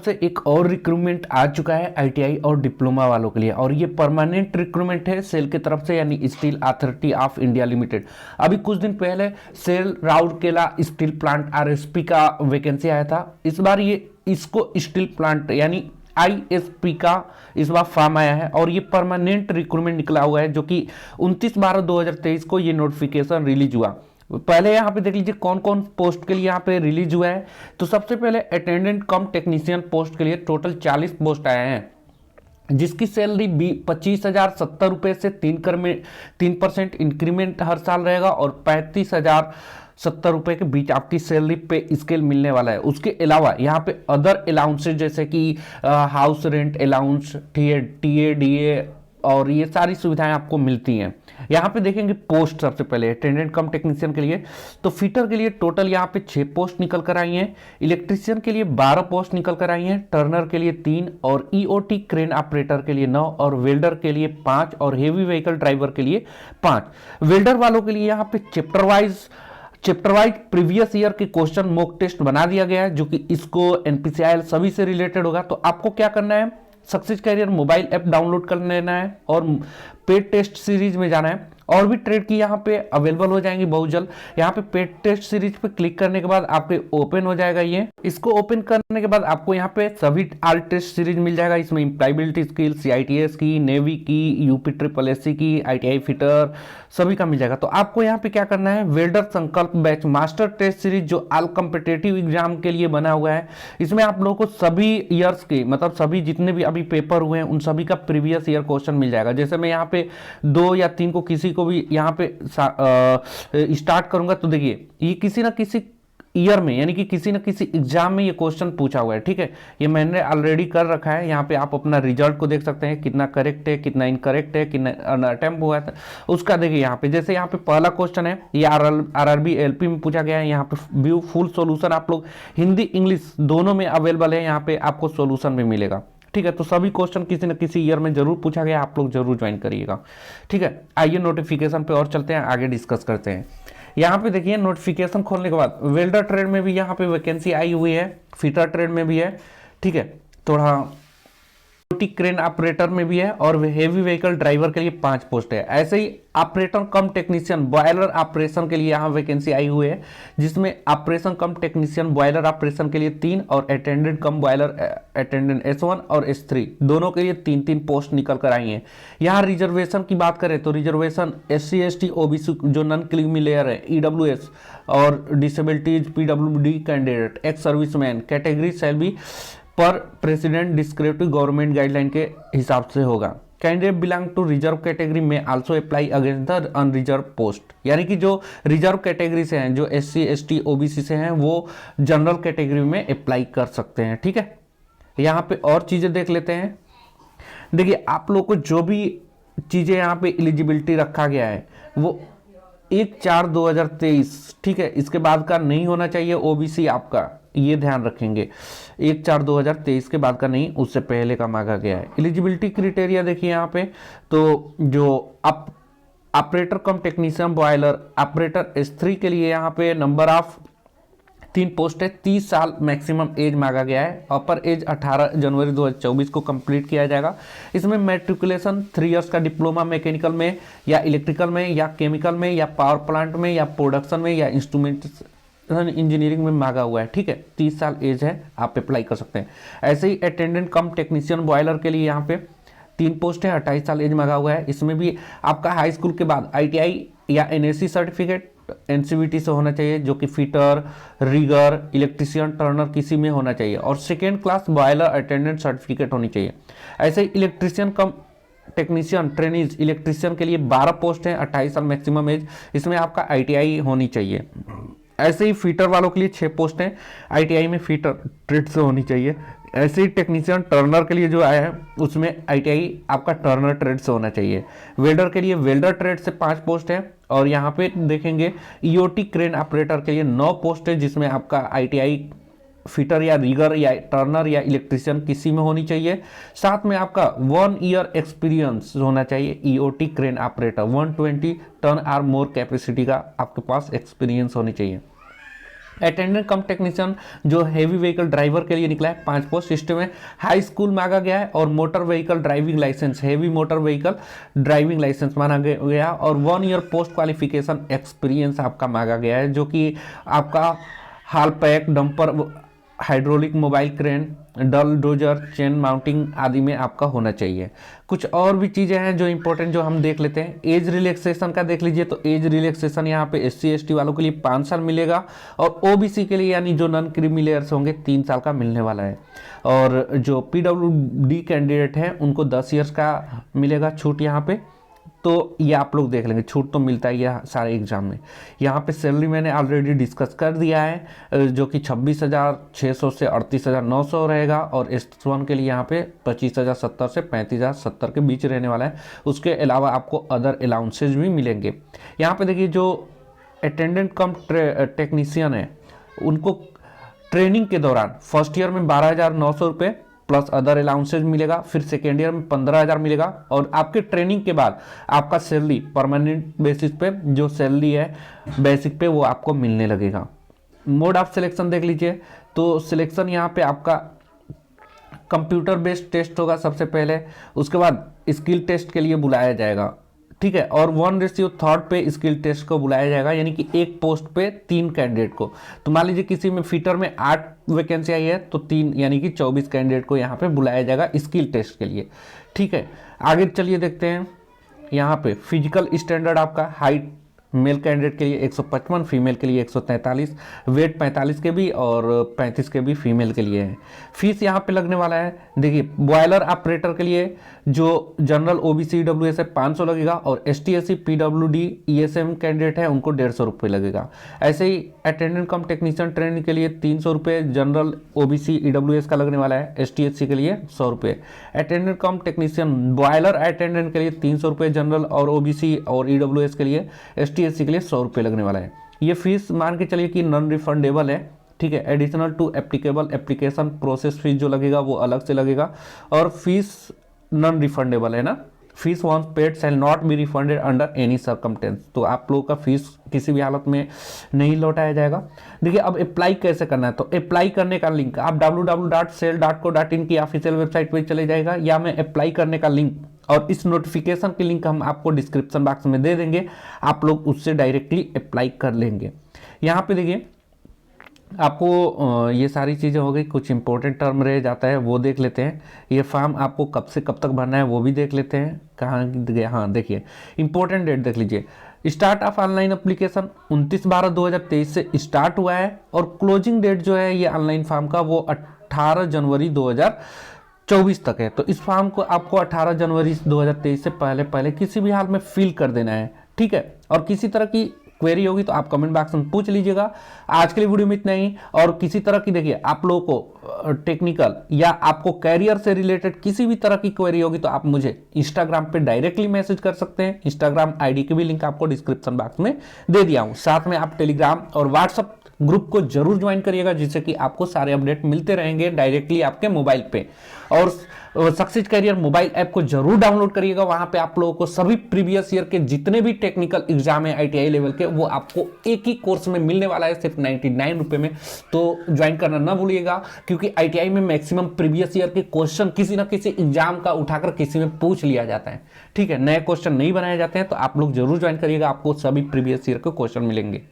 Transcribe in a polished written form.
से एक और रिक्रूटमेंट आ चुका है आईटीआई और डिप्लोमा वालों के लिए, और ये परमानेंट रिक्रूटमेंट है सेल की तरफ से, यानी steel authority of India limited. अभी कुछ दिन पहले SAIL Rourkela steel plant RSP का वैकेंसी आया था। इस बार ये इसको स्टील प्लांट यानी आईएसपी का इस बार फॉर्म आया है, और ये परमानेंट रिक्रूटमेंट निकला हुआ है, जो कि 29/12/2023 को ये नोटिफिकेशन रिलीज हुआ। पहले यहाँ पे देख लीजिए कौन कौन पोस्ट के लिए यहाँ पे रिलीज हुआ है। तो सबसे पहले अटेंडेंट कम टेक्नीशियन पोस्ट के लिए टोटल 40 पोस्ट आए हैं, जिसकी सैलरी 25,070 से 3% इंक्रीमेंट हर साल रहेगा, और 35,070 के बीच आपकी सैलरी पे स्केल मिलने वाला है। उसके अलावा यहाँ पे अदर अलाउंसेज जैसे कि हाउस रेंट अलाउंस, टीए और ये सारी सुविधाएं आपको मिलती हैं। यहाँ पे देखेंगे पोस्ट सबसे पहले अटेंडेंट कम टेक्नीशियन के लिए, तो फिटर के लिए टोटल यहाँ पे 6 पोस्ट निकल कर आई हैं, इलेक्ट्रीशियन के लिए 12 पोस्ट निकल कर आई हैं, टर्नर के लिए 3, और ईओटी क्रेन ऑपरेटर के लिए 9, और वेल्डर के लिए 5, और हेवी व्हीकल ड्राइवर के लिए 5। वेल्डर वालों के लिए यहाँ पे चैप्टर वाइज प्रीवियस ईयर के क्वेश्चन मॉक टेस्ट बना दिया गया है, जो कि इसको एनपीसीआईएल सभी से रिलेटेड होगा। तो आपको क्या करना है, success career mobile app download कर लेना है और पेड टेस्ट सीरीज में जाना है। और भी ट्रेड की यहाँ पे अवेलेबल हो जाएंगी बहुत जल्द। यहाँ पे पेड टेस्ट सीरीज पे क्लिक करने के बाद आपके ओपन हो जाएगा ये। इसको ओपन करने के बाद आपको यहाँ पे सभी आल टेस्ट सीरीज मिल जाएगा। इसमें इम्प्लॉयबिलिटी स्किल, सीआईटीएस की, नेवी की, यूपी की, आईटीआई फिटर सभी का मिल जाएगा। तो आपको यहाँ पे क्या करना है, वेल्डर संकल्प बैच मास्टर टेस्ट सीरीज जो ऑल कॉम्पिटिटिव एग्जाम के लिए बना हुआ है, इसमें आप लोगों को सभी ईयर्स के मतलब सभी जितने भी अभी पेपर हुए हैं उन सभी का प्रीवियस ईयर क्वेश्चन मिल जाएगा। जैसे मैं यहाँ पे 2 या 3 को किसी को भी यहाँ पे स्टार्ट करूंगा, तो देखिए ये किसी ना किसी ईयर में यानी कि किसी न किसी एग्जाम में ये क्वेश्चन पूछा हुआ है। ठीक है, ये मैंने ऑलरेडी कर रखा है। यहाँ पे आप अपना रिजल्ट को देख सकते हैं, कितना करेक्ट है, कितना इनकरेक्ट है, कितना अटेम्प्ट हुआ था उसका देखिए यहाँ पे। जैसे यहाँ पे पहला क्वेश्चन है, ये आरआरबी एलपी में पूछा गया है। यहाँ पे व्यू फुल सोल्यूशन आप लोग हिंदी इंग्लिश दोनों में अवेलेबल है, यहाँ पे आपको सोल्यूशन भी मिलेगा। ठीक है, तो सभी क्वेश्चन किसी न किसी ईयर में जरूर पूछा गया, आप लोग जरूर ज्वाइन करिएगा। ठीक है, आइए नोटिफिकेशन पे और चलते हैं, आगे डिस्कस करते हैं। यहाँ पे देखिए नोटिफिकेशन खोलने के बाद वेल्डर ट्रेड में भी यहाँ पे वैकेंसी आई हुई है, फिटर ट्रेड में भी है। ठीक है, थोड़ा क्रेन ऑपरेटर में भी है, और हेवी व्हीकल ड्राइवर के लिए 5 पोस्ट है। ऐसे ही operator cum technician boiler operation के लिए यहाँ वैकेंसी आई हुई है, जिसमें operation cum technician boiler operation के लिए 3, और अटेंडेंट कम बॉयलर अटेंडेंट S1 और S3 दोनों के लिए 3-3 पोस्ट निकल कर आई हैं। यहाँ रिजर्वेशन की बात करें तो रिजर्वेशन SC ST OBC जो नॉन क्रीमी लेयर है, EWS और disabilities PWD candidate, ex serviceman category shall be per president descriptive government guideline के हिसाब से होगा। Candidate belong to reserve category में also apply against the unreserve post, यानी कि जो रिजर्व कैटेगरी से हैं, जो SC ST OBC से हैं, वो जनरल कैटेगरी में अप्लाई कर सकते हैं। ठीक है, यहाँ पे और चीजें देख लेते हैं। देखिए आप लोग को जो भी चीजें यहाँ पे एलिजिबिलिटी रखा गया है वो 1/4/2023, ठीक है, इसके बाद का नहीं होना चाहिए OBC आपका, ये ध्यान रखेंगे। 1/4/2023 के बाद का नहीं, उससे पहले का मांगा गया है। एलिजिबिलिटी क्राइटेरिया देखिए यहाँ पे, तो जो operator cum technician boiler operator S3 के लिए यहाँ पे नंबर ऑफ 3 पोस्ट है, 30 साल मैक्सिमम एज मांगा गया है। अपर एज 18 जनवरी 2024 को कंप्लीट किया जाएगा। इसमें मैट्रिकुलेशन 3 इयर्स का डिप्लोमा मैकेनिकल में या इलेक्ट्रिकल में या केमिकल में या पावर प्लांट में या प्रोडक्शन में या इंस्ट्रूमेंट इंजीनियरिंग में मांगा हुआ है। ठीक है, 30 साल एज है, आप अप्लाई कर सकते हैं। ऐसे ही अटेंडेंट कम टेक्नीशियन बॉयलर के लिए यहाँ पे 3 पोस्ट है, 28 साल एज मांगा हुआ है। इसमें भी आपका हाई स्कूल के बाद ITI या NAC सर्टिफिकेट NCVT से होना चाहिए, जो कि फिटर, रिगर, इलेक्ट्रीशियन, टर्नर किसी में होना चाहिए, और second class boiler attendant certificate होनी चाहिए। ऐसे ही electrician cum technician trainees electrician के लिए 12 पोस्ट हैं, 28 साल मैक्सिमम एज, इसमें आपका ITI होनी चाहिए। ऐसे ही फीटर वालों के लिए 6 पोस्ट हैं, ITI में फीटर ट्रेड से होनी चाहिए। ऐसे ही टेक्नीशियन टर्नर के लिए जो आया है उसमें ITI आपका टर्नर ट्रेड से होना चाहिए। वेल्डर के लिए वेल्डर ट्रेड से 5 पोस्ट है, और यहाँ पे देखेंगे EOT क्रेन ऑपरेटर के लिए 9 पोस्ट है, जिसमें आपका ITI फिटर या रिगर या टर्नर या इलेक्ट्रीशियन किसी में होनी चाहिए। साथ में आपका 1 ईयर एक्सपीरियंस होना चाहिए। EOT क्रेन ऑपरेटर 120 टन और मोर कैपेसिटी का आपके पास एक्सपीरियंस होनी चाहिए। अटेंडेंट कम टेक्नीशियन जो हैवी व्हीकल ड्राइवर के लिए निकला है 5 पोस्ट, सिस्टम में हाई स्कूल मांगा गया है और motor vehicle driving licence, heavy motor vehicle driving licence मांगा गया और 1 ईयर पोस्ट क्वालिफिकेशन एक्सपीरियंस आपका मांगा गया है, जो कि आपका haul pack, dumper, hydraulic, mobile crane, bulldozer, chain mounting आदि में आपका होना चाहिए। कुछ और भी चीज़ें हैं जो इंपॉर्टेंट जो हम देख लेते हैं। एज रिलैक्सेशन का देख लीजिए, तो एज रिलैक्सेशन यहाँ पे SC ST वालों के लिए 5 साल मिलेगा और OBC के लिए यानी जो नॉन क्रीमी लेयर्स होंगे 3 साल का मिलने वाला है। और जो PWD कैंडिडेट हैं उनको 10 ईयर्स का मिलेगा छूट यहाँ पे। तो ये आप लोग देख लेंगे, छूट तो मिलता है ये सारे एग्जाम में। यहाँ पे सैलरी मैंने ऑलरेडी डिस्कस कर दिया है, जो कि 26,600 से 38,900 रहेगा और S1 के लिए यहाँ पे 25,070 से 35,070 के बीच रहने वाला है। उसके अलावा आपको अदर अलाउंसेज भी मिलेंगे। यहाँ पे देखिए जो अटेंडेंट कम टेक्नीशियन है उनको ट्रेनिंग के दौरान फर्स्ट ईयर में 12,900 रुपये प्लस अदर अलाउंसेज मिलेगा, फिर सेकेंड ईयर में 15,000 मिलेगा और आपके ट्रेनिंग के बाद आपका सैलरी परमानेंट बेसिस पे जो सैलरी है बेसिक पे वो आपको मिलने लगेगा। मोड ऑफ सिलेक्शन देख लीजिए, तो सिलेक्शन यहाँ पे आपका कंप्यूटर बेस्ड टेस्ट होगा सबसे पहले, उसके बाद स्किल टेस्ट के लिए बुलाया जाएगा, ठीक है, और 1:3 पे स्किल टेस्ट को बुलाया जाएगा, यानी कि एक पोस्ट पे 3 कैंडिडेट को। तो मान लीजिए किसी में फिटर में 8 वैकेंसी आई है तो 3 यानी कि 24 कैंडिडेट को यहाँ पे बुलाया जाएगा स्किल टेस्ट के लिए, ठीक है। आगे चलिए देखते हैं, यहाँ पे फिजिकल स्टैंडर्ड आपका हाइट मेल कैंडिडेट के लिए 155, फीमेल के लिए 143, वेट 45 के भी और 35 के भी फीमेल के लिए है। फीस यहाँ पे लगने वाला है, देखिए बॉयलर ऑपरेटर के लिए जो जनरल OBC EWS है 500 लगेगा और ST SC PWD ESM candidate है उनको 150 रुपये लगेगा। ऐसे ही अटेंडेंट कम टेक्नीशियन ट्रेनिंग के लिए 300 रुपये जनरल OBC EWS का लगने वाला है, ST SC के लिए 100 रुपये। Attendant cum technician boiler attendant के लिए 300 रुपये जनरल और OBC और EWS के लिए, ST SC के लिए 100 रुपये लगने वाला है। ये फीस मान के चलिए कि नॉन रिफंडेबल है, ठीक है। Additional to applicable application process fees जो लगेगा वो अलग से लगेगा और फीस नॉन रिफंडेबल है ना, fees once paid shall not be refunded under any circumstance. तो आप लोगों का फीस किसी भी हालत में नहीं लौटाया जाएगा। देखिए अब अप्लाई कैसे करना है, तो अप्लाई करने का लिंक आप www.cell.co.in की ऑफिशियल वेबसाइट पर चले जाएगा, या मैं अप्लाई करने का लिंक और इस नोटिफिकेशन की लिंक हम आपको डिस्क्रिप्शन बॉक्स में दे देंगे, आप लोग उससे डायरेक्टली अप्लाई कर लेंगे। यहाँ पे देखिए आपको ये सारी चीज़ें हो गई, कुछ इंपॉर्टेंट टर्म रह जाता है वो देख लेते हैं। ये फॉर्म आपको कब से कब तक भरना है वो भी देख लेते हैं, कहाँ गया, हाँ देखिए इंपॉर्टेंट डेट देख लीजिए। स्टार्ट ऑफ ऑनलाइन एप्लीकेशन 29/12/2023 से स्टार्ट हुआ है और क्लोजिंग डेट जो है ये ऑनलाइन फॉर्म का वो 18 जनवरी 2024 तक है। तो इस फॉर्म को आपको 18 जनवरी 2023 से पहले किसी भी हाल में फिल कर देना है, ठीक है। और किसी तरह की क्वेरी होगी तो आप कमेंट बॉक्स में पूछ लीजिएगा। आज के लिए वीडियो में इतना ही, और किसी तरह की देखिए आप लोगों को टेक्निकल या आपको कैरियर से रिलेटेड किसी भी तरह की क्वेरी होगी तो आप मुझे इंस्टाग्राम पे डायरेक्टली मैसेज कर सकते हैं। इंस्टाग्राम आईडी की भी लिंक आपको डिस्क्रिप्शन बॉक्स में दे दिया हूं। साथ में आप टेलीग्राम और व्हाट्सएप ग्रुप को जरूर ज्वाइन करिएगा, जिससे कि आपको सारे अपडेट मिलते रहेंगे डायरेक्टली आपके मोबाइल पे। और सक्सेस करियर मोबाइल ऐप को जरूर डाउनलोड करिएगा, वहां पे आप लोगों को सभी प्रीवियस ईयर के जितने भी टेक्निकल एग्जाम है ITI लेवल के वो आपको एक ही कोर्स में मिलने वाला है, सिर्फ 99 रुपए में। तो ज्वाइन करना ना भूलिएगा, क्योंकि ITI में मैक्सिमम प्रीवियस ईयर के क्वेश्चन किसी ना किसी एग्जाम का उठाकर किसी में पूछ लिया जाता है, ठीक है। नए क्वेश्चन नहीं बनाए जाते हैं, तो आप लोग जरूर ज्वाइन करिएगा, आपको सभी प्रीवियस ईयर के क्वेश्चन मिलेंगे।